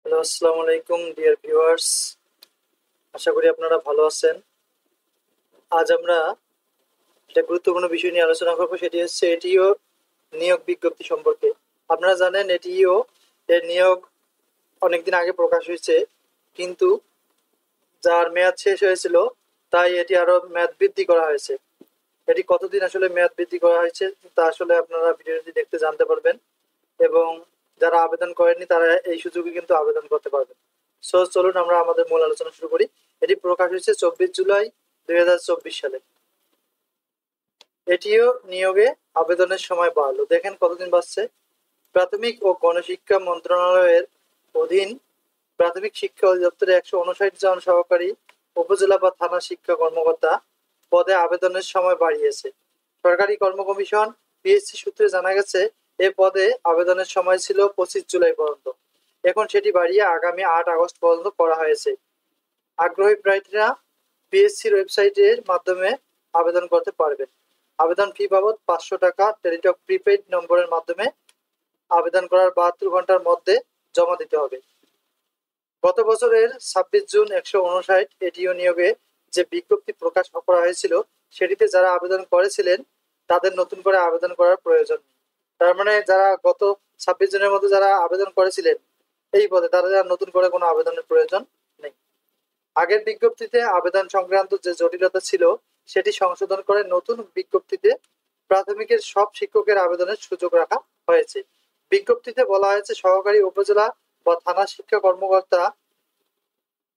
Hello, আসসালামু আলাইকুম dear viewers. আশা করি আপনারা ভালো আছেন। আজ আমরা একটা গুরুত্বপূর্ণ বিষয় নিয়ে আলোচনা করব, সেটি হচ্ছে এটিও নিয়োগ বিজ্ঞপ্তি সম্পর্কে। আপনারা জানেন এটিও এর নিয়োগ অনেকদিন আগে প্রকাশ হয়েছে, কিন্তু যার মেয়াদ শেষ হয়েছিল তাই এটি আরো মেয়াদ বৃদ্ধি করা হয়েছে। এটি কতদিন আসলে মেয়াদ বৃদ্ধি করা হয়েছে তা আসলে আপনারা ভিডিওটি দেখতে জানতে পারবেন, এবং যারা আবেদন করেননি তারা এই সুযোগে কিন্তু আবেদন করতে পারবেন। সো চলুন আমরা আমাদের মূল আলোচনা শুরু করি। এটি প্রকাশ হয়েছে 24 জুলাই 2024 সালে। এটিও নিয়োগে আবেদনের সময় বাড়লো, দেখেন কতদিন বাড়ছে। প্রাথমিক ও গণশিক্ষা মন্ত্রণালয়ের অধীন প্রাথমিক শিক্ষা অধিদপ্তরে 159 জন সহকারী উপজেলা বা থানা শিক্ষা কর্মকর্তা পদে আবেদনের সময় বাড়িয়েছে। সরকারি কর্ম কমিশন পিএসসি সূত্রে জানা গেছে, এ পদে আবেদনের সময় ছিল 25 জুলাই পর্যন্ত। এখন সেটি বাড়িয়ে আগামী 8 আগস্ট পর্যন্ত করা হয়েছে। আগ্রহী প্রার্থীরা পিএসসির ওয়েবসাইটের মাধ্যমে আবেদন করতে পারবেন। আবেদন ফি বাবদ 500 টাকা টেলিটক প্রিপেইড নম্বরের মাধ্যমে আবেদন করার 72 ঘন্টার মধ্যে জমা দিতে হবে। গত বছরের 26 জুন 159 এটিও নিয়োগে যে বিজ্ঞপ্তি প্রকাশ করা হয়েছিল, সেটিতে যারা আবেদন করেছিলেন তাদের নতুন করে আবেদন করার প্রয়োজন নেই। তার মানে যারা গত 26 জনের মধ্যে যারা আবেদন করেছিলেন এই পদে, তারা নতুন করে কোনো আবেদনের প্রয়োজন নেই। আগের বিজ্ঞপ্তিতে আবেদন সংক্রান্ত যে জটিলতা ছিল সেটি সংশোধন করে নতুন বিজ্ঞপ্তিতে প্রাথমিকের সব শিক্ষকের আবেদনের সুযোগ রাখা হয়েছে। বিজ্ঞপ্তিতে বলা হয়েছে, সহকারী উপজেলা বা থানা শিক্ষা কর্মকর্তা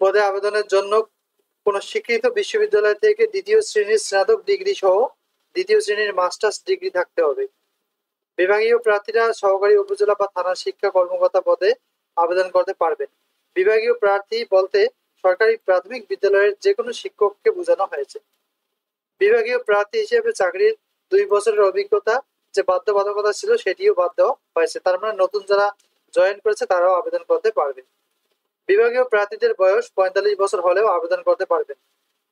পদে আবেদনের জন্য কোন স্বীকৃত বিশ্ববিদ্যালয় থেকে 2য় শ্রেণীর স্নাতক ডিগ্রি সহ 2য় শ্রেণীর মাস্টার্স ডিগ্রি থাকতে হবে। বিভাগীয় প্রার্থীরা সহকারী উপজেলা বা থানা শিক্ষা কর্মকর্তা পদে আবেদন করতে পারবেন। বিভাগীয় প্রার্থী বলতে সরকারি প্রাথমিক বিদ্যালয়ের যে কোনো শিক্ষককে বোঝানো হয়েছে। বিভাগীয় প্রার্থী হিসেবে চাকরির 2 বছরের অভিজ্ঞতা যে বাধ্যবাধকতা ছিল সেটিও বাদ দেওয়া হয়েছে। তার মানে নতুন যারা জয়েন করেছে তারাও আবেদন করতে পারবে। বিভাগীয় প্রার্থীদের বয়স 45 বছর হলেও আবেদন করতে পারবেন।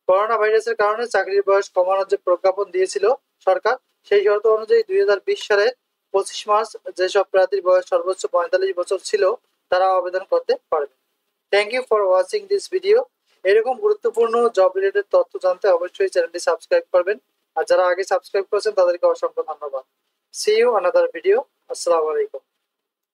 করোনা ভাইরাসের কারণে চাকরির বয়স কমানোর যে প্রজ্ঞাপন দিয়েছিল সরকার, সেই শর্ত অনুযায়ী 2020 সালের 25 মার্চ যেসব প্রার্থীর বয়স সর্বোচ্চ 45 বছর ছিল তারা আবেদন করতে পারবে। Thank you for watching this video. এরকম গুরুত্বপূর্ণ জব রিলেটেড তথ্য জানতে অবশ্যই চ্যানেলটি সাবস্ক্রাইব করবেন, আর যারা আগে সাবস্ক্রাইব করেছেন তাদেরকে অসংখ্য ধন্যবাদ। See you another video. আসসালামু আলাইকুম।